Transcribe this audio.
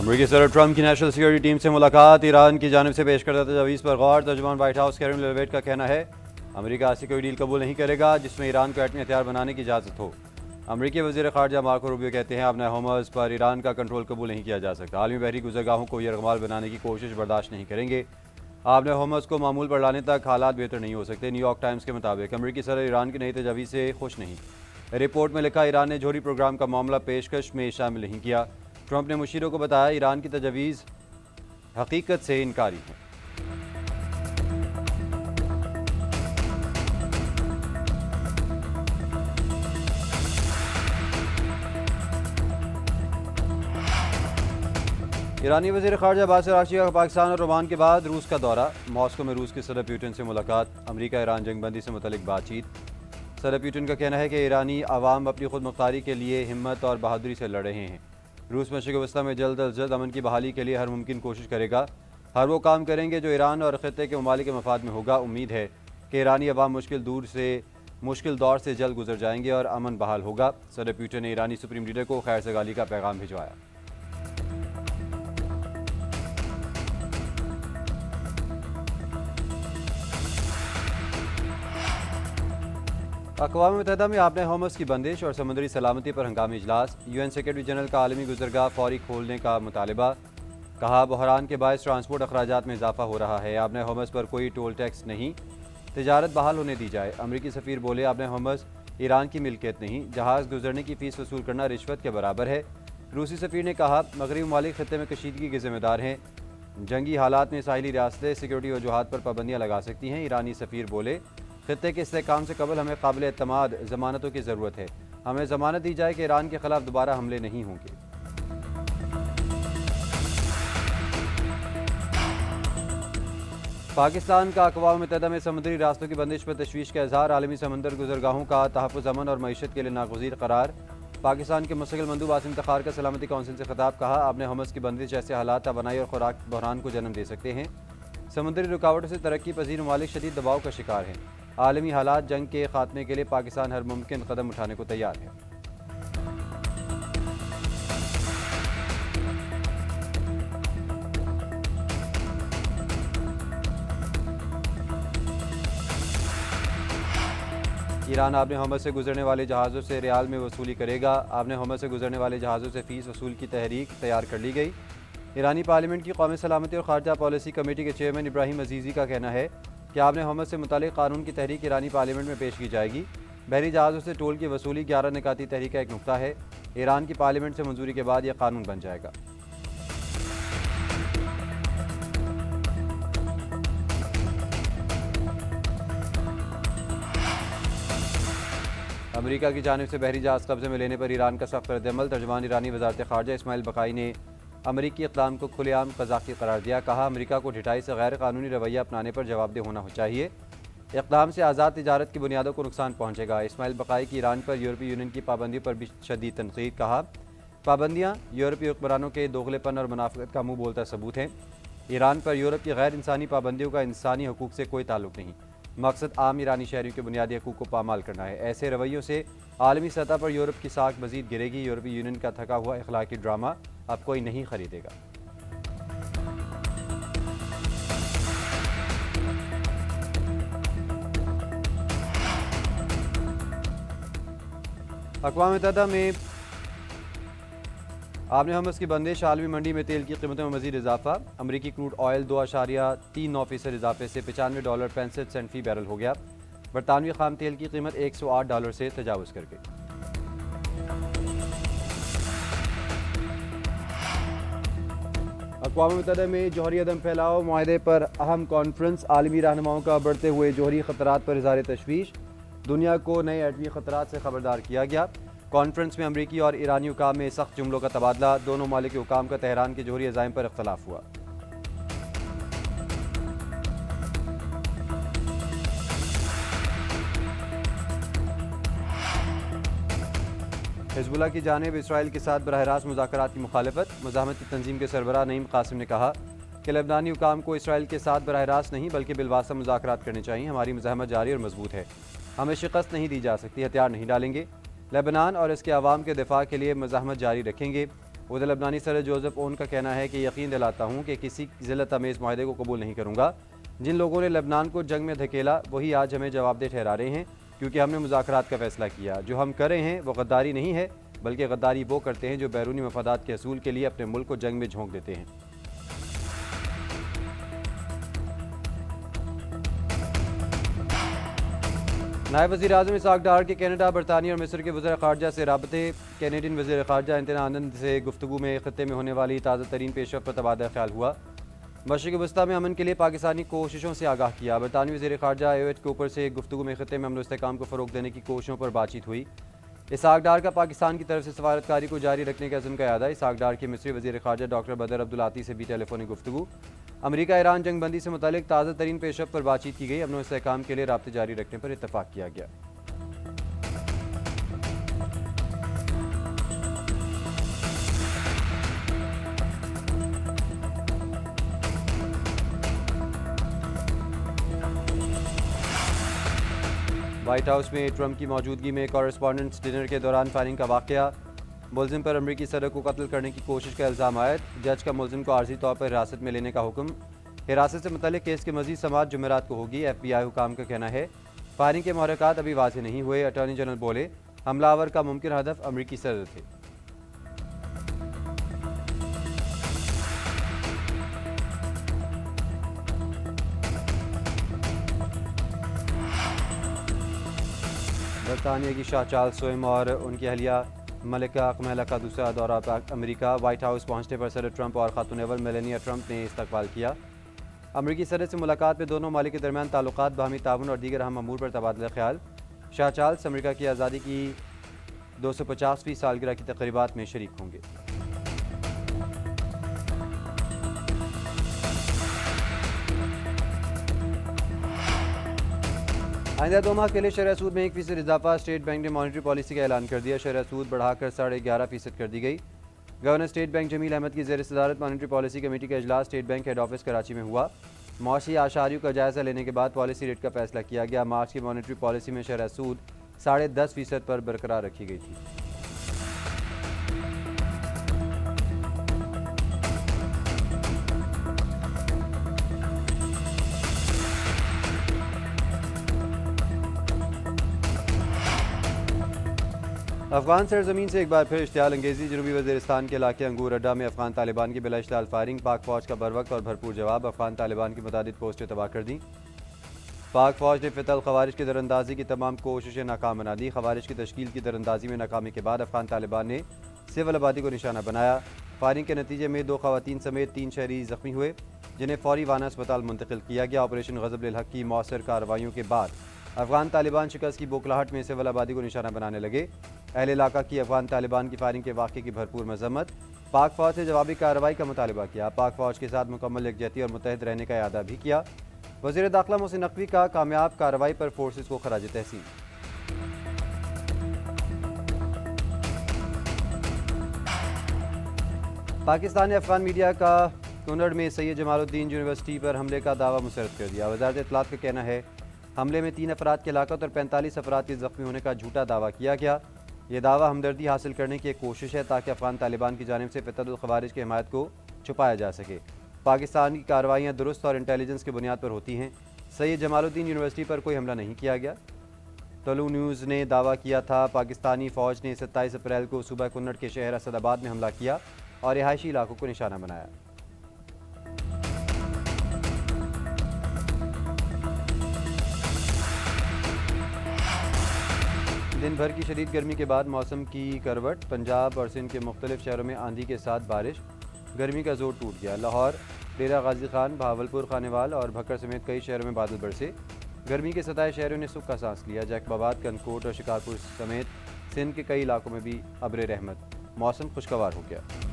अमरीकी सदर ट्रंप की नेशनल सिक्योरिटी टीम से मुलाकात, ईरान की जानिब से पेश करदा तजावीज़ पर गौर। तर्जुमान व्हाइट हाउस कैरन लेविट का कहना है अमरीका ऐसी कोई डील कबूल नहीं करेगा जिसमें ईरान को एटमी हथियार बनाने की इजाज़त हो। अमरीकी वज़ीर ख़ारजा मार्को रूबियो कहते हैं अपने होमर्स पर ईरान का कंट्रोल कबूल नहीं किया जा सकता। आलमी बहरी गुज़रगाहों को यरगमाल बनाने की कोशिश बर्दाश्त नहीं करेंगे। आपने होमर्स को मामूल पर लाने तक हालात बेहतर नहीं हो सकते। न्यूयॉर्क टाइम्स के मुताबिक अमरीकी सदर ईरान की नई तजावीज़ से खुश नहीं। रिपोर्ट में लिखा ईरान ने जोहरी प्रोग्राम का मामला पेशकश में शामिल नहीं किया। ट्रंप ने मुशीरों को बताया ईरान की तजवीज़ हकीकत से इनकारी है। ईरानी वज़ीर ख़ारजा अब्बास अराग़ची का पाकिस्तान और ओमान के बाद रूस का दौरा। मॉस्को में रूस के सदर पुतिन से मुलाकात, अमरीका ईरान जंगबंदी से मुतल्लिक़ बातचीत। सदर पुतिन का कहना है कि ईरानी अवाम अपनी खुद मुख्तारी के लिए हिम्मत और बहादुरी से लड़ रहे हैं। रूस मशरिक़ वस्ता में जल्द अज जल्द अमन की बहाली के लिए हर मुमकिन कोशिश करेगा। हर वो काम करेंगे जो ईरान और ख़ित्ते के ममालिक के मफाद में होगा। उम्मीद है कि ईरानी अवाम मुश्किल दौर से जल्द गुजर जाएंगे और अमन बहाल होगा। सदर पुतिन ने ईरानी सुप्रीम लीडर को खैर सगाली का पैगाम भिजवाया। अक़वाम मुत्तहिदा में आपने होमस की बंदिश और समुद्री सलामती पर हंगामी इजलास। यूएन सेक्रेटरी जनरल का आलमी गुज़रगाह फौरी खोलने का मुतालबा। कहा बहरान के बायस ट्रांसपोर्ट अखराजात में इजाफा हो रहा है। आपने होमस पर कोई टोल टैक्स नहीं, तिजारत बहाल होने दी जाए। अमरीकी सफ़ीर बोले आपने होमस ईरान की मिल्कियत नहीं, जहाज़ गुजरने की फ़ीस वसूल करना रिश्वत के बराबर है। रूसी सफ़ीर ने कहा मगरबी ममालिक ख़ित्ते में कशीदगी के ज़िम्मेदार हैं। जंगी हालात में साहिली रियासतें सिक्योरिटी वजूहात पर पाबंदियाँ लगा सकती हैं। ईरानी सफ़ीर बोले ख़ित्ते के इस्तेहकाम से कबल हमें काबिल एतमाद ज़मानतों की ज़रूरत है। हमें ज़मानत दी जाए कि ईरान के ख़िलाफ़ दोबारा हमले नहीं होंगे। पाकिस्तान का अक़वाम मुत्तहिदा में समुद्री रास्तों की बंदिश पर तशवीश का इज़हार। आलमी समंदर गुज़रगाहों का तहफ़्फ़ुज़ अमन और मईशत के लिए नागुज़ीर करार। पाकिस्तान के मुस्तक़िल मंदूब आसिम तखार का सलामती कौंसिल से खिताब। कहा आपने होमस की बंदिश ऐसे हालात तवानाई और खुराक बहरान को जन्म दे सकते हैं। समुद्री रुकावटों से तरक्की पजीर ममालिक शदीद दबाव का शिकार हैं। आलमी हालात जंग के खात्मे के लिए पाकिस्तान हर मुमकिन कदम उठाने को तैयार है। ईरान आपने होमस से गुजरने वाले जहाज़ों से रियाल में वसूली करेगा। आपने होमस से गुजरने वाले जहाज़ों से फ़ीस वसूल की तहरीक तैयार कर ली गई। ईरानी पार्लियामेंट की कौमी सलामती और खारजा पॉलिसी कमेटी के चेयरमैन इब्राहिम अजीज़ी का कहना है कि आपने होमस से मुतालिक कानून की तहरीक ईरानी पार्लियामेंट में पेश की जाएगी। बहरी जहाज़ों से टोल की वसूली 11 निकाती तहरीक का एक नुकता है। ईरान की पार्लियामेंट से मंजूरी के बाद यह कानून बन जाएगा। अमरीका की जानिब से बहरी जहाज़ कब्जे में लेने पर ईरान का सख्त रद्दअमल। तर्जुमान ईरानी वज़ारत ख़ारजा इस्माइल बकाई ने अमरीकी इक़दाम को खुलेआम क़ज़ाक़ी करार दिया। कहा अमरीका को ढिठाई से गैर कानूनी रवैया अपनाने पर जवाबदेह होना चाहिए। इक़दाम से आज़ाद तिजारत की बुनियादों को नुकसान पहुँचेगा। इस्माइल बकाई की ईरान पर यूरोपीय यूनियन की पाबंदी पर भी शदीद तनक़ीद। कहा पाबंदियाँ यूरोपीय हुक्मरानों के दोगलेपन और मुनाफ़िक़त का मुँह बोलता सबूत हैं। ईरान पर यूरोप की गैर इंसानी पाबंदियों का इंसानी हकूक़ से कोई ताल्लुक़ नहीं। मकसद आम ईरानी शहरियों के बुनियादी हकूक़ को पामाल करना है। ऐसे रवैयों से आलमी सतह पर यूरोप की साख मज़ीद गिरेगी। यूरोपीय यूनियन का थका हुआ इख़लाक़ी ड्रामा अब कोई नहीं ख़रीदेगा। अक़वाम मुत्तहिदा में आपने होमस की बंदिश। आलमी मंडी में तेल की कीमतों में मज़ीद इजाफा। अमरीकी क्रूड ऑयल 2.39% इजाफे से $95.65 फ़ी बैरल हो गया। बरतानवी खाम तेल की कीमत $108 से तजावुज़ कर गई। अक़वाम मुत्तहिदा में जौहरी अदम फैलाओ मुआहदे पर अहम कॉन्फ्रेंस। आलमी रहनुमाओं का बढ़ते हुए जौहरी ख़तरात पर इज़हार तशवीश। दुनिया को नए एटमी ख़तरात से खबरदार किया गया। कॉन्फ्रेंस में अमरीकी और ईरानी हुकाम में सख्त जुमलों का तबादला। दोनों ममालिक के हुकाम का तेहरान के जौहरी अज़ाइम पर इख्तलाफ हुआ। हिज़्बुल्लाह की जानिब इसराइल के साथ बराह रास्त मुज़ाकरात की मुखालफत। मुज़ाहमती तंजीम के सरबराह नईम कासिम ने कहा कि लेबनानी हुकाम को इसराइल के साथ बराह रास्त नहीं बल्कि बिलवास्ता मुज़ाकरात करने चाहिए। हमारी मुज़ाहमत जारी और मजबूत है, हमें शिकस्त नहीं दी जा सकती, हथियार नहीं डालेंगे। लेबनान और इसके अवाम के दिफा के लिए मुज़ाहमत जारी रखेंगे। उधर लबनानी सदर जोसेफ ओन का कहना है कि यकीन दिलाता हूँ कि किसी ज़िल्लत अमेज़ माहदे को कबूल नहीं करूँगा। जिन लोगों ने लबनान को जंग में धकेला वही आज हमें जवाबदेह ठहरा रहे हैं, क्योंकि हमने मुज़ाकरात का फैसला किया। जो हम कर रहे हैं वो गद्दारी नहीं है, बल्कि गद्दारी वो करते हैं जो बैरूनी मफादात के असूल के लिए अपने मुल्क को जंग में झोंक देते हैं। नायब वज़ीर-ए-आज़म इसहाक़ डार के कनाडा, बरतानिया और मिस्र के वज़ीर ख़ारजा से राबते। कैनेडियन वज़ीर ख़ारजा इम्तियाज़ आनंद से गुफ्तगू में ख़ित्ते में होने वाली ताज़ा तरीन पेशरफ़्त पर तबादला ख्याल हुआ। मशरिक़ वस्ता में अमन के लिए पाकिस्तानी कोशिशों से आगाह किया। बरतानवी वज़ीर ख़ारजा एओएच कूपर से गुफ्तगू में ख़ित्ते में अमन इस्तेहकाम को फ़रोग़ देने की कोशिशों पर बातचीत हुई। इसहाक़ डार का पाकिस्तान की तरफ से सफारतकारी को जारी रखने का अज़्म का यादा। इसहाक़ डार के मिस्री वज़ीर ख़ारजा डॉक्टर बदर अब्दुल आती से भी टेलीफोनिक गुफ्तगू। अमरीका ईरान जंगबंदी से मुतालिक ताज़ा तरीन पेशरफ़्त पर बातचीत की गई। अमन इस्तेहकाम के लिए राब्ते जारी रखने पर इत्तफ़ाक़ किया गया। व्हाइट हाउस में ट्रंप की मौजूदगी में कॉरेस्पॉन्डेंट्स डिनर के दौरान फायरिंग का वाक़या। मुलजिम पर अमरीकी सदर को कत्ल करने की कोशिश का इल्ज़ाम आयद। जज का मुलजिम को आर्जी तौर पर हिरासत में लेने का हुक्म। हिरासत से मुतल्लिक़ केस की मज़ीद समाअत जुमेरात को होगी। FBI हुकाम का कहना है फायरिंग के मुहर्रिकात अभी वाज़ेह नहीं हुए। अटॉर्नी जनरल बोले हमलावर का मुमकिन हदफ अमरीकी सदर थे। बरतानिया की शाह चार्ल्स सोइम और उनकी अहलिया मलिका कमला का दूसरा दौरा अमेरिका। व्हाइट हाउस पहुंचने पर सदर ट्रंप और खातून अव्वल मेलानिया ट्रंप ने इस्तकबाल किया। अमरीकी सदर से मुलाकात में दोनों मालिक के दरमियान ताल्लुकात, बाहमी ताउन और दीगर अहम अमूर पर तबादला ख्याल। शाह चार्ल्स अमरीका की आज़ादी की 250वीं सालगिरह की तक़रीबात में शरीक होंगे। आइंदा 2 माह के लिए शरह सूद में 1% इजाफा। स्टेट बैंक ने मॉनिटरी पॉलिसी का ऐलान कर दिया। शरह सूद बढ़ाकर 11.5% कर दी गई। Governor state bank Jameel Ahmed की ज़ेर सदारत मॉनिटरी पॉलिसी कमेटी का इजलास state bank head office Karachi में हुआ। मौशी आशारियों का जायज़ा लेने के बाद पॉलिसी रेट का फैसला किया गया। मार्च की मॉनिटरी पॉलिसी में शरह सूद 10.5% पर बरकरार रखी गई थी। अफगान सरजमीन से एक बार फिर इश्तियाल अंगेजी। जनूबी वज़ीरिस्तान के इलाके अंगूर अड्डा में अफगान तालिबान की बिलाइश्तियाल फायरिंग। पाक फौज का बरवक्त और भरपूर जवाब। अफगान तालिबान की मुतादिद पोस्टें तबाह कर दी। पाक फौज ने फितल खवारिज की दरअंदाजी की तमाम कोशिशें नाकाम बना दी। खवारिज की तश्कील की दरअंदाजी में नाकामी के बाद अफगान तालिबान ने सिविल आबादी को निशाना बनाया। फायरिंग के नतीजे में 2 खवातीन समेत 3 शहरी जख्मी हुए, जिन्हें फौरी वाना अस्पताल मुंतकिल किया गया। ऑपरेशन ग़ज़ब लिल हक़ की मौसर कार्रवाइयों के बाद अफगान तालिबान शिकस्त की बोखलाहट में सिविल आबादी को निशाना बनाने लगे। अहले इलाका की अफगान तालिबान की फायरिंग के वाक़े की भरपूर मजम्मत। पाक फौज से जवाबी कार्रवाई का मुतालबा किया। पाक फौज के साथ मुकम्मल यकजहती और मुत्तहद रहने का इरादा भी किया। वज़ीर दाखिला मोहसिन नकवी का कामयाब कार्रवाई पर फोर्सेस को खराज तहसीन। पाकिस्तान ने अफगान मीडिया का कुनड़ में सैयद जमालुद्दीन यूनिवर्सिटी पर हमले का दावा मुस्तरद कर दिया। वज़ारत इत्तलात का कहना है हमले में 3 अफराद की हलाकत और 45 अफराद के ज़ख्मी होने का झूठा दावा किया गया। ये दावा हमदर्दी हासिल करने की एक कोशिश है ताकि अफगान तालिबान की जानिब से फितनुल खवारिज की हिमायत को छुपाया जा सके। पाकिस्तान की कार्रवाइयाँ दुरुस्त और इंटेलिजेंस की बुनियाद पर होती हैं। सैयद जमालुद्दीन यूनिवर्सिटी पर कोई हमला नहीं किया गया। तलू न्यूज़ ने दावा किया था पाकिस्तानी फ़ौज ने 27 अप्रैल को सूबा कुन्नड़ के शहर असदाबाद में हमला किया और रिहायशी इलाकों को निशाना बनाया। दिन भर की शदीद गर्मी के बाद मौसम की करवट। पंजाब और सिंध के मुख्तलिफ शहरों में आंधी के साथ बारिश। गर्मी का जोर टूट गया। लाहौर, डेरा गाजी खान, बहावलपुर, खानेवाल और भक्कर समेत कई शहरों में बादल बरसे। गर्मी के सताए शहरों ने सुख का सांस लिया। जैकबाबाद, कनकोट और शिकारपुर समेत सिंध के कई इलाकों में भी अब्र रहमत। मौसम खुशगवार हो गया।